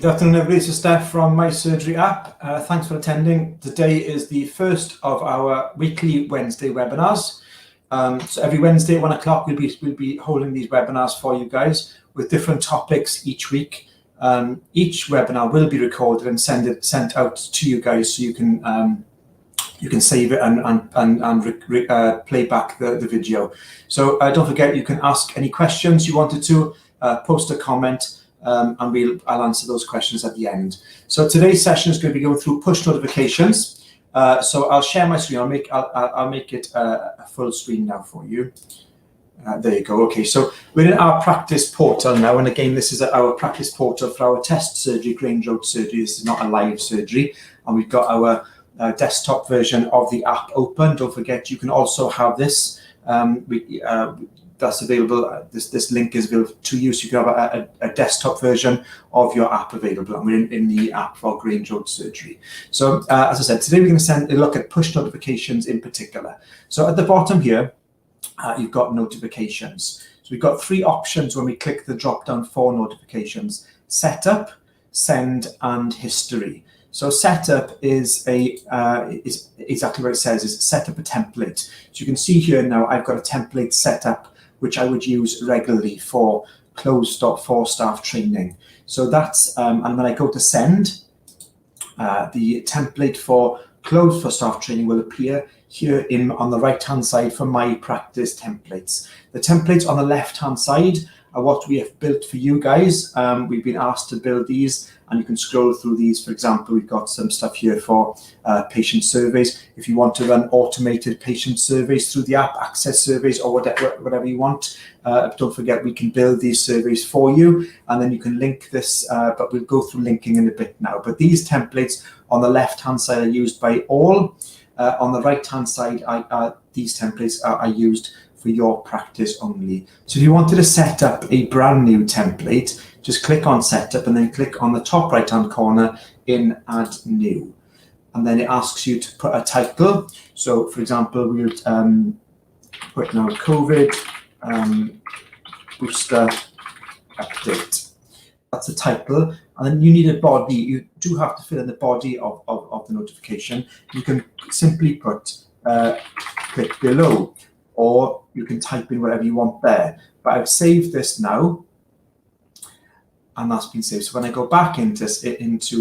Good afternoon, everybody. This is Steph from My Surgery app. Thanks for attending. Today is the first of our weekly Wednesday webinars. So every Wednesday at 1 o'clock, we'll be holding these webinars for you guys with different topics each week. Each webinar will be recorded and sent out to you guys, so you can save it and play back the video. So don't forget, you can ask any questions you wanted to, post a comment, and I'll answer those questions at the end. So today's session is going to be going through push notifications. So I'll share my screen. I'll make it a full screen now for you. There you go. Okay, so we're in our practice portal now, and again, this is our practice portal for our test surgery, Grange Road surgery. This is not a live surgery, and we've got our desktop version of the app open. Don't forget, you can also have this. That's available. This link is available to you, so you can have a desktop version of your app available, and we're in the app for Grange Road surgery. So as I said, today we're going to look at push notifications in particular. So at the bottom here, you've got notifications. So we've got three options when we click the drop down for notifications: setup, send, and history. So setup is is exactly what it says, is set up a template. So you can see here now I've got a template set up which I would use regularly for closed for staff training. So that's, and when I go to send, the template for closed for staff training will appear here on the right hand side for my practice templates. The templates on the left hand side are what we have built for you guys. We've been asked to build these, and you can scroll through these. For example, we've got some stuff here for patient surveys. If you want to run automated patient surveys through the app, access surveys, or whatever you want, don't forget, we can build these surveys for you, and then you can link this, but we'll go through linking in a bit now. But these templates on the left-hand side are used by all. On the right-hand side, these templates are used for your practice only. So if you wanted to set up a brand new template, just click on setup and then click on the top right hand corner in add new, and then it asks you to put a title. So for example, we would put now COVID booster update. That's the title, and then you need a body. You do have to fill in the body of the notification. You can simply put click below, or you can type in whatever you want there. But I've saved this now, and that's been saved. So when I go back into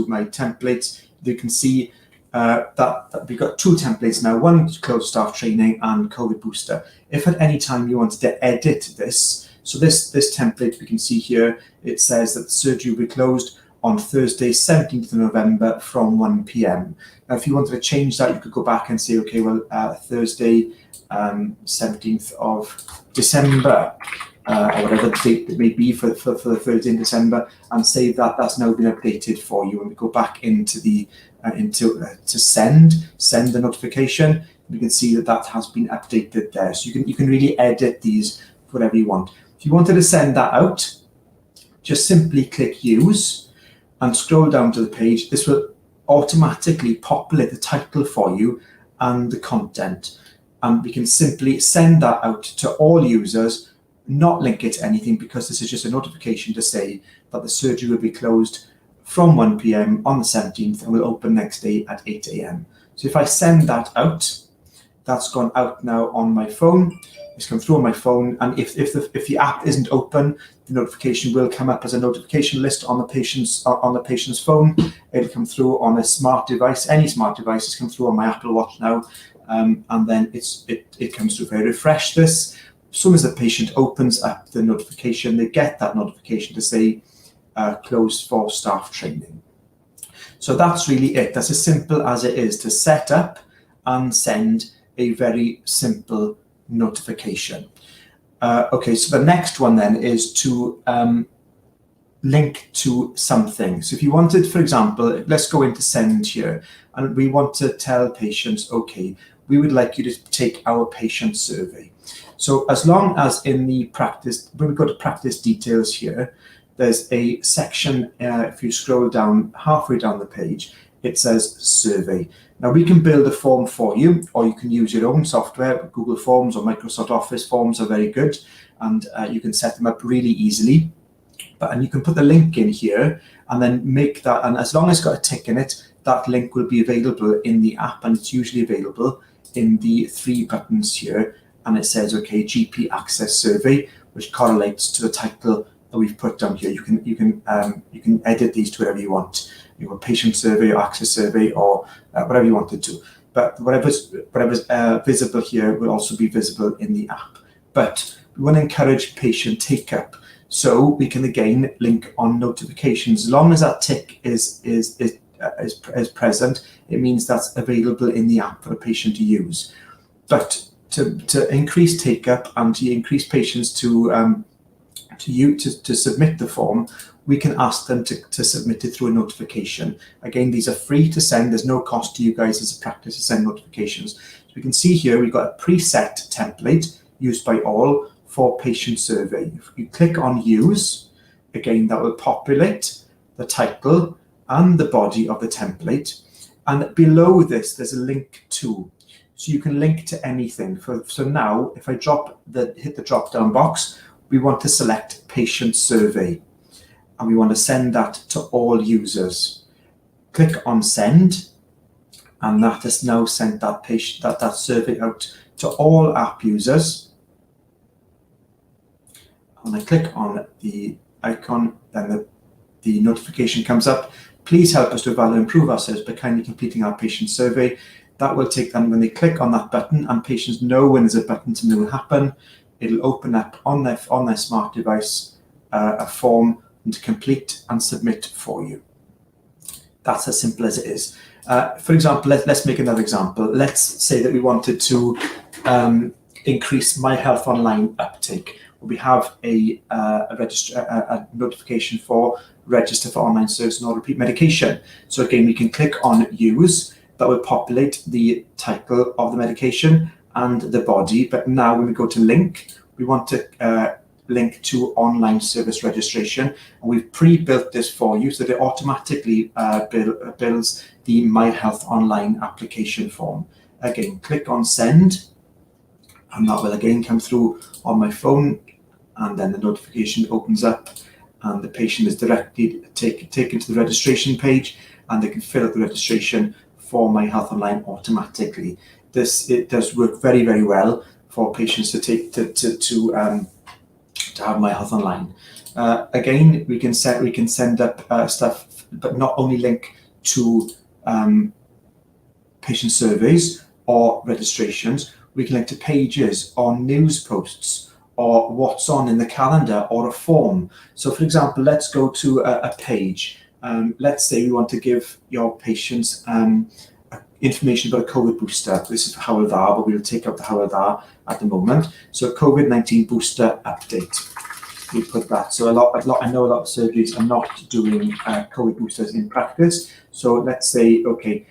my templates, you can see that we've got two templates now, one closed staff training and COVID booster. If at any time you wanted to edit this, so this template we can see here, it says that the surgery will be closed on Thursday, 17th of November from 1 p.m. Now, if you wanted to change that, you could go back and say, okay, well, Thursday, 17th of December, or whatever the date it may be for the Thursday in December, and save that. That's now been updated for you. When we go back into the to send the notification, we can see that has been updated there. So you can really edit these whatever you want. If you wanted to send that out, just simply click use and scroll down to the page. This will automatically populate the title for you and the content, and we can simply send that out to all users, not link it to anything, because this is just a notification to say that the surgery will be closed from 1 p.m. on the 17th and will open next day at 8 a.m. So if I send that out, that's gone out now on my phone. It's come through on my phone, and if the app isn't open, the notification will come up as a notification list on the patient's phone. It'll come through on a smart device. Any smart device has come through on my Apple Watch now, and then it comes through. If I refresh this, as soon as the patient opens up the notification, they get that notification to say closed for staff training. So that's really it. That's as simple as it is to set up and send a very simple notification. Okay, so the next one then is to link to something. So if you wanted, for example, let's go into send here, and we want to tell patients, okay, we would like you to take our patient survey. So as long as in the practice, when we go to practice details here, there's a section, if you scroll down halfway down the page, it says survey. Now we can build a form for you, or you can use your own software. Google Forms or Microsoft Office forms are very good, and you can set them up really easily. and you can put the link in here and then make that, and as long as it's got a tick in it, that link will be available in the app, and it's usually available in the 3 buttons here, and it says, okay, GP Access Survey, which correlates to the title that we've put down here. You can edit these to whatever you want. You want patient survey or access survey or whatever you want to do. But whatever's visible here will also be visible in the app. But we want to encourage patient take-up, so we can again link on notifications. As long as that tick is present, it means that's available in the app for a patient to use. But to increase take-up and to increase patients to submit the form, we can ask them to submit it through a notification. Again, these are free to send. There's no cost to you guys as a practice to send notifications. So we can see here we've got a preset template used by all for patient survey. If you click on use, again, that will populate the title and the body of the template. And below this, there's a link to. So you can link to anything. So now, if I hit the drop-down box, we want to select patient survey, and we want to send that to all users. Click on send, and that has now sent that survey out to all app users. And I click on the icon, then the notification comes up. Please help us to improve ourselves by kindly completing our patient survey. That will take them, when they click on that button, and patients know when there's a button, something will happen. It'll open up on their smart device a form to complete and submit for you. That's as simple as it is. For example, let's make another example. Let's say that we wanted to increase My Health Online uptake. We have a notification for register for online service and repeat medication. So again, we can click on use. That will populate the title of the medication and the body. But now when we go to link, we want to link to online service registration. And we've pre-built this for you so that it automatically builds the My Health Online application form. Again, click on send, and that will again come through on my phone, and then the notification opens up and the patient is directly taken to the registration page, and they can fill out the registration for My Health Online automatically. It does work very, very well for patients to have My Health Online. Again, we can send up stuff, but not only link to patient surveys or registrations. We can link to pages or news posts or what's on in the calendar or a form. So, for example, let's go to a page. Let's say we want to give your patients information about a COVID booster. This is for Hywel Dda, but we'll take out the Hywel Dda at the moment. So COVID-19 booster update. We put that. So I know a lot of surgeries are not doing COVID boosters in practice. So let's say, okay,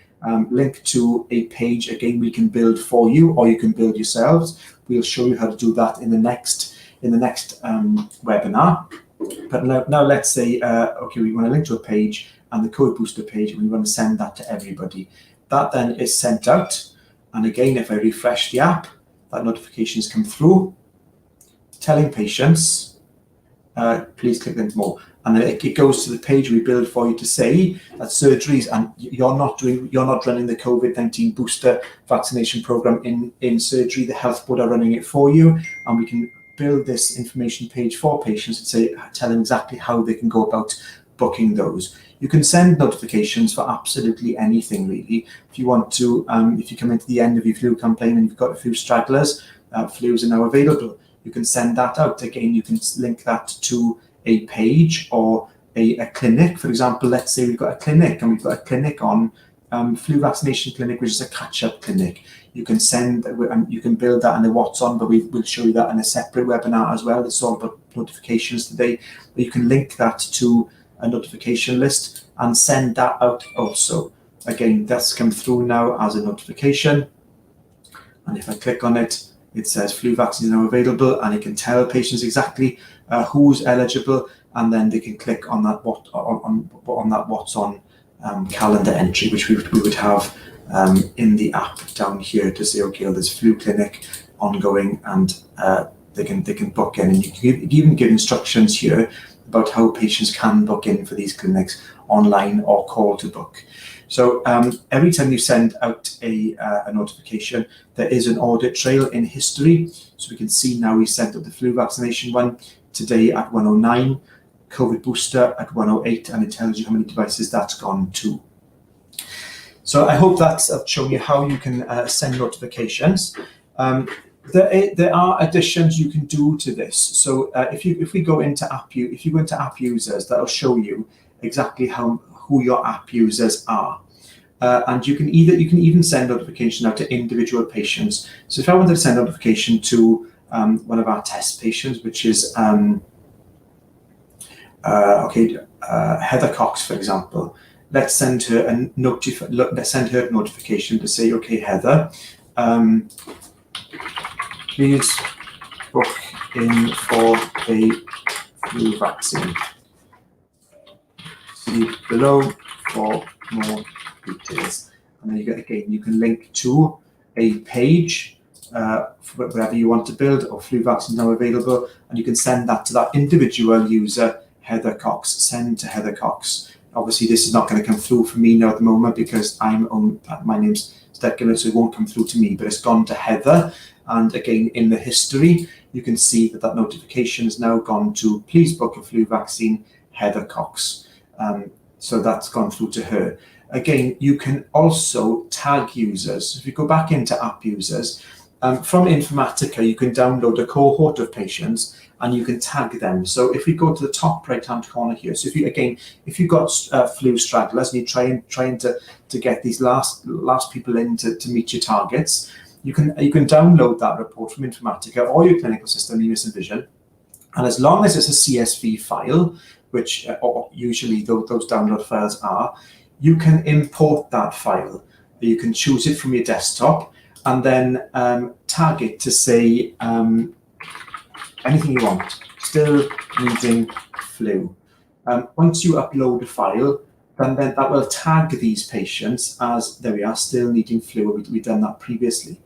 link to a page. Again, we can build for you, or you can build yourselves. We'll show you how to do that in the next webinar. But now let's say, okay, we want to link to a page and the COVID booster page, and we want to send that to everybody. That then is sent out. And again, if I refresh the app, that notification has come through telling patients, please click link more. And then it goes to the page we build for you to say that surgeries, and you're not running the COVID-19 booster vaccination program in surgery. The health board are running it for you, and we can build this information page for patients and tell them exactly how they can go about booking those. You can send notifications for absolutely anything, really. If you want to, if you come into the end of your flu campaign and you've got a few stragglers, flus are now available. You can send that out. Again, you can link that to a page or a clinic. For example, let's say we've got a clinic and we've got a clinic on flu vaccination clinic, which is a catch-up clinic. You can send, and you can build that in the what's on, but we'll show you that in a separate webinar as well. It's all about notifications today. But you can link that to a notification list and send that out also. Again, that's come through now as a notification. And if I click on it, it says flu vaccine is now available, and it can tell patients exactly who's eligible, and then they can click on that what's on calendar entry, which we would have in the app down here to say, okay, well, there's flu clinic ongoing, and they can book in, and you can even give instructions here about how patients can book in for these clinics online or call to book. So every time you send out a notification, there is an audit trail in history. So we can see now we sent out the flu vaccination one today at 1:09, COVID booster at 1:08, and it tells you how many devices that's gone to. So I hope that's shown you how you can send notifications. There are additions you can do to this. So if we go into app users, that'll show you exactly who your app users are. And you can even send notification out to individual patients. So if I wanted to send notification to one of our test patients, which is Heather Cox, for example, let's send her a notification to say, okay, Heather, please book in for a flu vaccine. See below for more details. And then you can link to a page for whatever you want to build, or flu vaccine now available, and you can send that to that individual user, Heather Cox. Send to Heather Cox. Obviously, this is not going to come through for me now at the moment because my name's Stedgiller, so it won't come through to me, but it's gone to Heather. And again, in the history, you can see that notification has now gone to please book a flu vaccine, Heather Cox. So that's gone through to her. Again, you can also tag users. If you go back into app users, from Informatica, you can download a cohort of patients and you can tag them. So if we go to the top right-hand corner here, so if you've got flu stragglers and you're trying to get these last people in to meet your targets, you can download that report from Informatica or your clinical system, Unison Vision, and as long as it's a CSV file, which usually those download files are, you can import that file. You can choose it from your desktop and then tag it to say anything you want. Still needing flu. Once you upload a file, then that will tag these patients as, there we are, still needing flu. We've done that previously.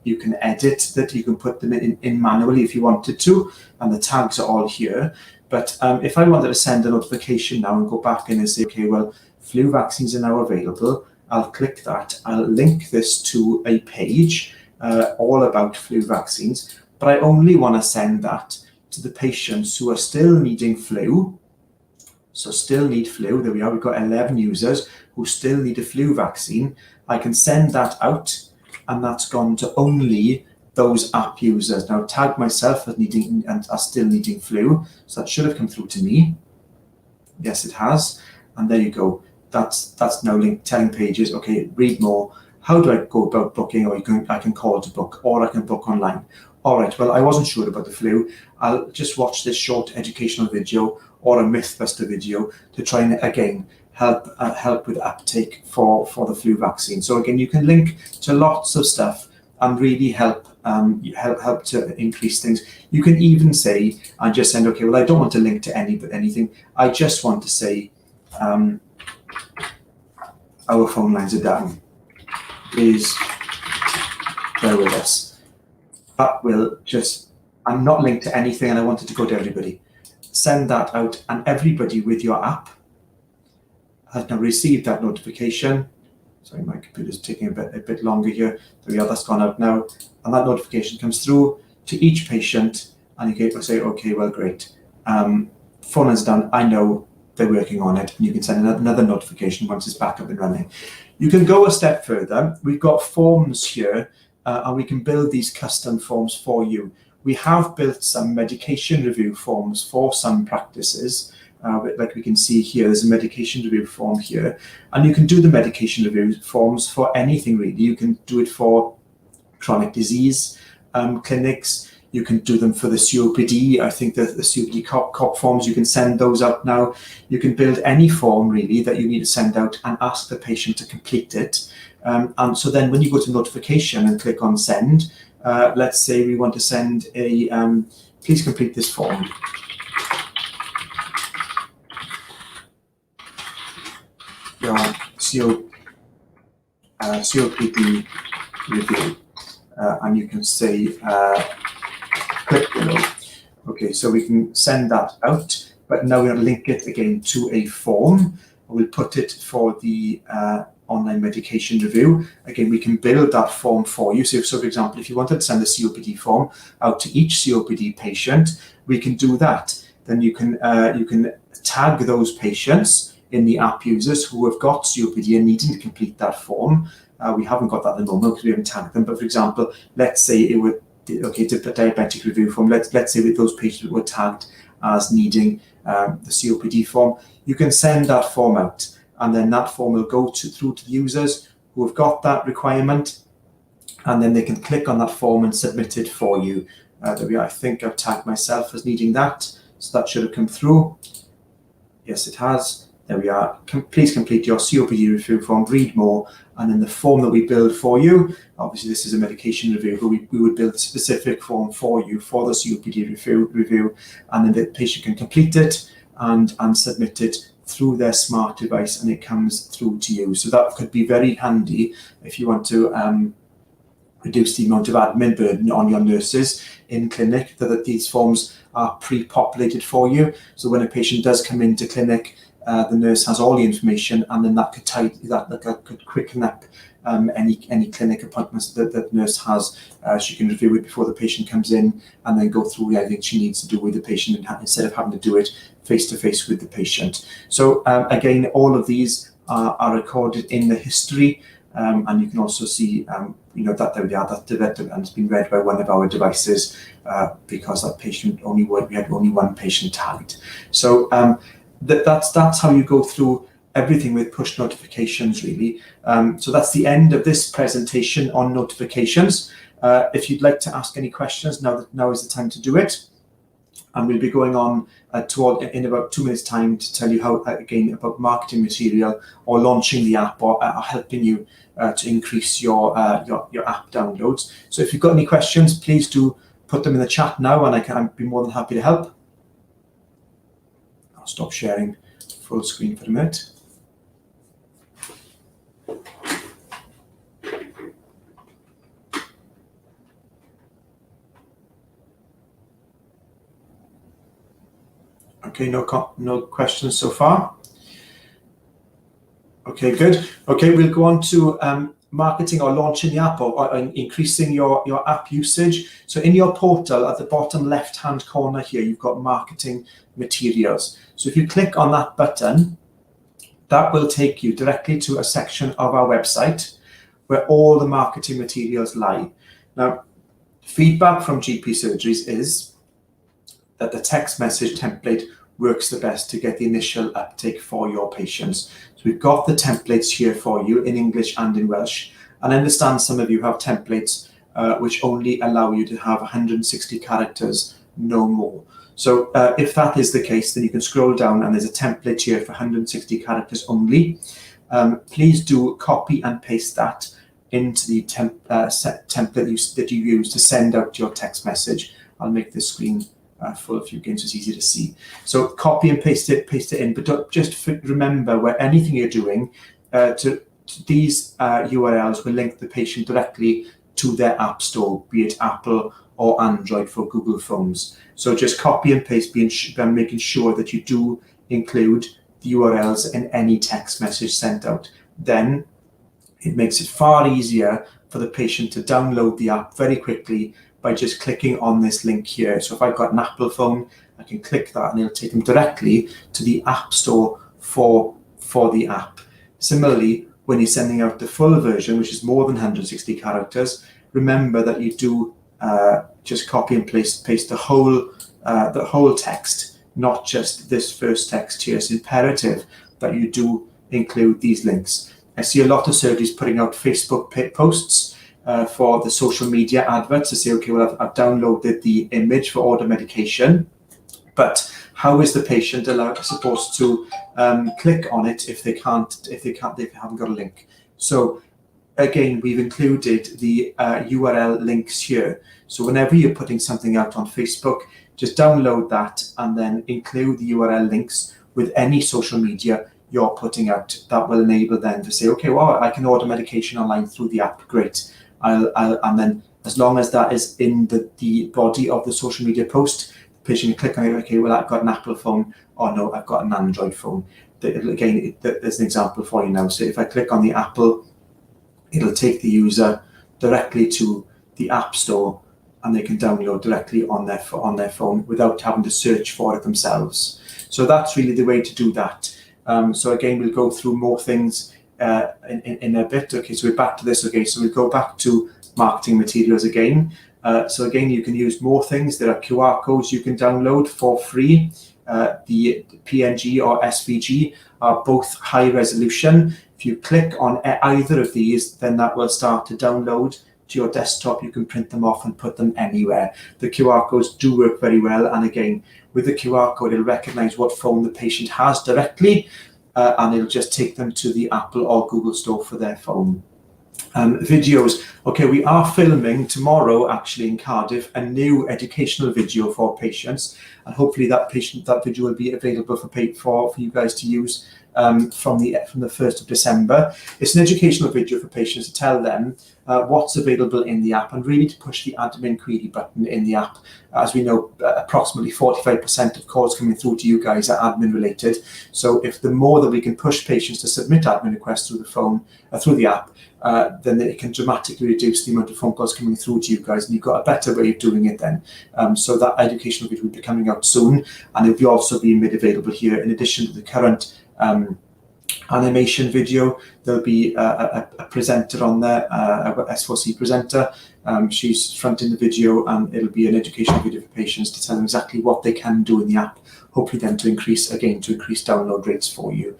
You can edit that, you can put them in manually if you wanted to, and the tags are all here. But if I wanted to send a notification now and go back in and say, okay, well, flu vaccines are now available, I'll click that. I'll link this to a page all about flu vaccines, but I only want to send that to the patients who are still needing flu. So still need flu, there we are, we've got 11 users who still need a flu vaccine. I can send that out, and that's gone to only those app users. Now tag myself as needing and are still needing flu, so that should have come through to me. Yes, it has, and there you go. That's now linked, telling pages, okay, read more. How do I go about booking? Or I can call to book, or I can book online. All right, well, I wasn't sure about the flu. I'll just watch this short educational video or a Mythbuster video to try and, again, help with uptake for the flu vaccine. So again, you can link to lots of stuff and really help to increase things. You can even say, and just send, okay, well, I don't want to link to anything. I just want to say, our phone lines are down. Please bear with us. That will just, I'm not linked to anything and I want it to go to everybody. Send that out, and everybody with your app has now received that notification. Sorry, my computer's taking a bit longer here. There we are, that's gone out now. And that notification comes through to each patient, and you can say, okay, well, great. Phone is done, I know they're working on it, and you can send another notification once it's back up and running. You can go a step further. We've got forms here, and we can build these custom forms for you. We have built some medication review forms for some practices. Like we can see here, there's a medication review form here, and you can do the medication review forms for anything really. You can do it for chronic disease clinics. You can do them for the COPD. I think that the COPD COP forms, you can send those out now. You can build any form really that you need to send out and ask the patient to complete it. And so then when you go to notification and click on send, let's say we want to send a, please complete this form. Your COPD review, and you can say click below. Okay, so we can send that out, but now we're going to link it again to a form. We'll put it for the online medication review. Again, we can build that form for you. So for example, if you wanted to send a COPD form out to each COPD patient, we can do that. Then you can tag those patients in the app users who have got COPD and needing to complete that form. We haven't got that at the moment because we haven't tagged them. But for example, let's say it would, okay, to the diabetic review form, let's say that those patients were tagged as needing the COPD form. You can send that form out, and then that form will go through to the users who have got that requirement, and then they can click on that form and submit it for you. There we are. I think I've tagged myself as needing that, so that should have come through. Yes, it has. There we are. Please complete your COPD review form, read more, and then the form that we build for you. Obviously, this is a medication review, but we would build a specific form for you for the COPD review, and then the patient can complete it and submit it through their smart device, and it comes through to you. So that could be very handy if you want to reduce the amount of admin burden on your nurses in clinic, that these forms are pre-populated for you. So when a patient does come into clinic, the nurse has all the information, and then that could quicken up any clinic appointments that the nurse has. She can review it before the patient comes in, and then go through everything she needs to do with the patient, instead of having to do it face-to-face with the patient. So again, all of these are recorded in the history, and you can also see that there we are, that developed and it's been read by one of our devices, because that patient we had only one patient tagged. So that's how you go through everything with push notifications, really. So that's the end of this presentation on notifications. If you'd like to ask any questions, now is the time to do it. And we'll be going on in about 2 minutes' time to tell you how, again, about marketing material or launching the app, or helping you to increase your app downloads. So if you've got any questions, please do put them in the chat now, and I'd be more than happy to help. I'll stop sharing full screen for a minute. Okay, no questions so far. Okay, good. Okay, we'll go on to marketing or launching the app, or increasing your app usage. So in your portal, at the bottom left-hand corner here, you've got marketing materials. So if you click on that button, that will take you directly to a section of our website where all the marketing materials lie. Now, feedback from GP surgeries is that the text message template works the best to get the initial uptake for your patients. So we've got the templates here for you in English and in Welsh. And I understand some of you have templates which only allow you to have 160 characters, no more. So if that is the case, then you can scroll down and there's a template here for 160 characters only. Please do copy and paste that into the template that you use to send out your text message. I'll make this screen full of you again so it's easy to see. So copy and paste it in, but just remember, where anything you're doing, to these URLs will link the patient directly to their app store, be it Apple or Android for Google phones. So just copy and paste, making sure that you do include the URLs in any text message sent out. Then it makes it far easier for the patient to download the app very quickly by just clicking on this link here. So if I've got an Apple phone, I can click that and it'll take them directly to the App Store for the app. Similarly, when you're sending out the full version, which is more than 160 characters, remember that you do just copy and paste the whole text, not just this first text here. It's imperative that you do include these links. I see a lot of surgeries putting out Facebook posts for the social media adverts to say, okay, well, I've downloaded the image for order medication, but how is the patient supposed to click on it if they haven't got a link? So again, we've included the URL links here. So whenever you're putting something out on Facebook, just download that and then include the URL links with any social media you're putting out. That will enable them to say, okay, well, I can order medication online through the app. Great. And then as long as that is in the body of the social media post, the patient can click on it, okay, well, I've got an Apple phone, or no, I've got an Android phone. Again, there's an example for you now. So if I click on the Apple, it'll take the user directly to the App Store, and they can download directly on their phone without having to search for it themselves. So that's really the way to do that. So again, we'll go through more things in a bit. Okay, so we're back to this. Okay, so we go back to marketing materials again. So again, you can use more things. There are QR codes you can download for free. The PNG or SVG are both high resolution. If you click on either of these, then that will start to download to your desktop. You can print them off and put them anywhere. The QR codes do work very well. And again, with the QR code, it'll recognize what phone the patient has directly, and it'll just take them to the Apple or Google store for their phone. Videos. Okay, we are filming tomorrow, actually, in Cardiff, a new educational video for patients, and hopefully that video will be available for you guys to use from the 1st of December. It's an educational video for patients to tell them what's available in the app, and really to push the admin query button in the app. As we know, approximately 45% of calls coming through to you guys are admin related. So if the more that we can push patients to submit admin requests through the phone, through the app, then it can dramatically reduce the amount of phone calls coming through to you guys, and you've got a better way of doing it then. So that educational video will be coming out soon, and it'll be also being made available here in addition to the current animation video. There'll be a presenter on there, a S4C presenter. She's fronting the video, and it'll be an educational video for patients to tell them exactly what they can do in the app, hopefully then to increase download rates for you.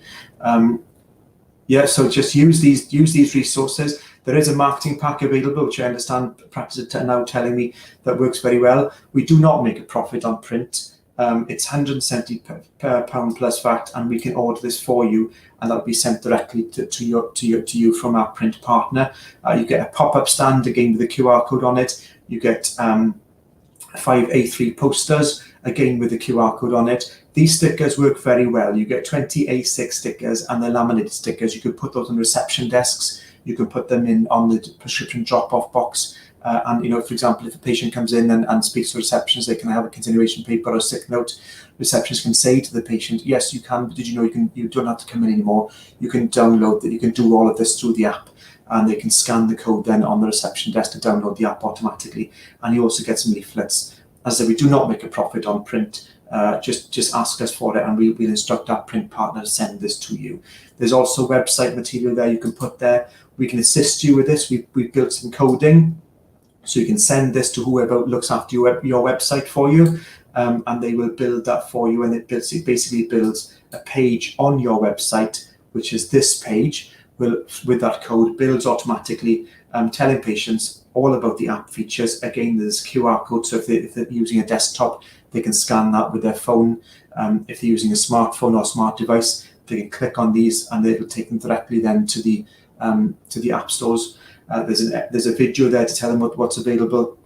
Yeah, so just use these resources. There is a marketing pack available, which I understand practices are now telling me that works very well. We do not make a profit on print. It's £170 plus VAT, and we can order this for you, and that'll be sent directly to you from our print partner. You get a pop-up stand again with a QR code on it. You get 5 A3 posters again with the QR code on it. These stickers work very well. You get 20 A6 stickers, and they're laminated stickers. You can put those on reception desks. You can put them in on the prescription drop-off box. And, you know, for example, if a patient comes in and speaks to receptions, they can have a continuation paper or a sick note. Receptionists can say to the patient, yes, you can, but did you know you don't have to come in anymore. You can download that. You can do all of this through the app, and they can scan the code then on the reception desk to download the app automatically. And you also get some leaflets. As I said, we do not make a profit on print. Just ask us for it, and we'll instruct our print partner to send this to you. There's also website material there you can put there. We can assist you with this. We've built some coding, so you can send this to whoever looks after your website for you, and they will build that for you. And it basically builds a page on your website, which is this page, with that code, builds automatically, telling patients all about the app features. Again, there's QR code, so if they're using a desktop, they can scan that with their phone. If they're using a smartphone or smart device, they can click on these, and it'll take them directly then to the app stores. There's a video there to tell them what's available,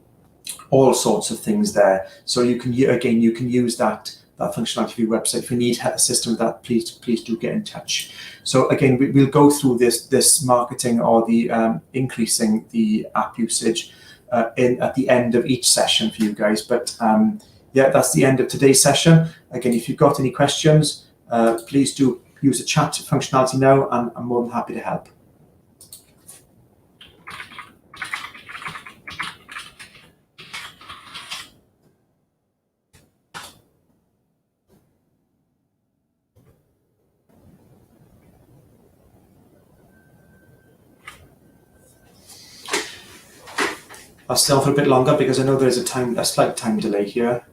all sorts of things there. So you can use that functionality for your website. If you need assistance with that, please do get in touch. So again, we'll go through this marketing or the increasing the app usage at the end of each session for you guys. But yeah, that's the end of today's session. Again, if you've got any questions, please do use the chat functionality now, and I'm more than happy to help. I'll stay on for a bit longer because I know there is a slight time delay here.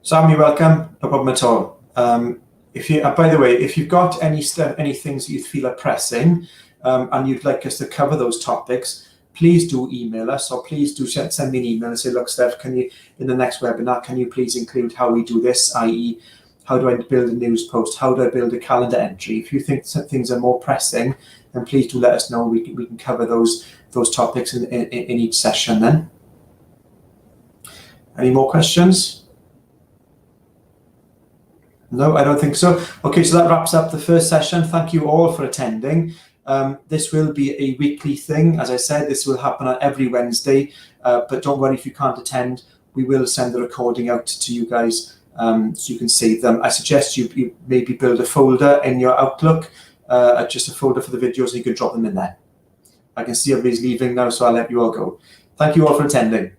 Sam, you're welcome. No problem at all. If you, by the way, if you've got any things that you feel are pressing, and you'd like us to cover those topics, please do email us, or please do send me an email and say, look, Steph, can you, in the next webinar, can you please include how we do this, i.e., how do I build a news post? How do I build a calendar entry? If you think some things are more pressing, then please do let us know. We can cover those topics in each session then. Any more questions? No, I don't think so. Okay, so that wraps up the first session. Thank you all for attending. This will be a weekly thing. As I said, this will happen on every Wednesday, but don't worry if you can't attend. We will send the recording out to you guys so you can save them. I suggest you maybe build a folder in your Outlook, just a folder for the videos, and you can drop them in there. I can see everybody's leaving now, so I'll let you all go. Thank you all for attending.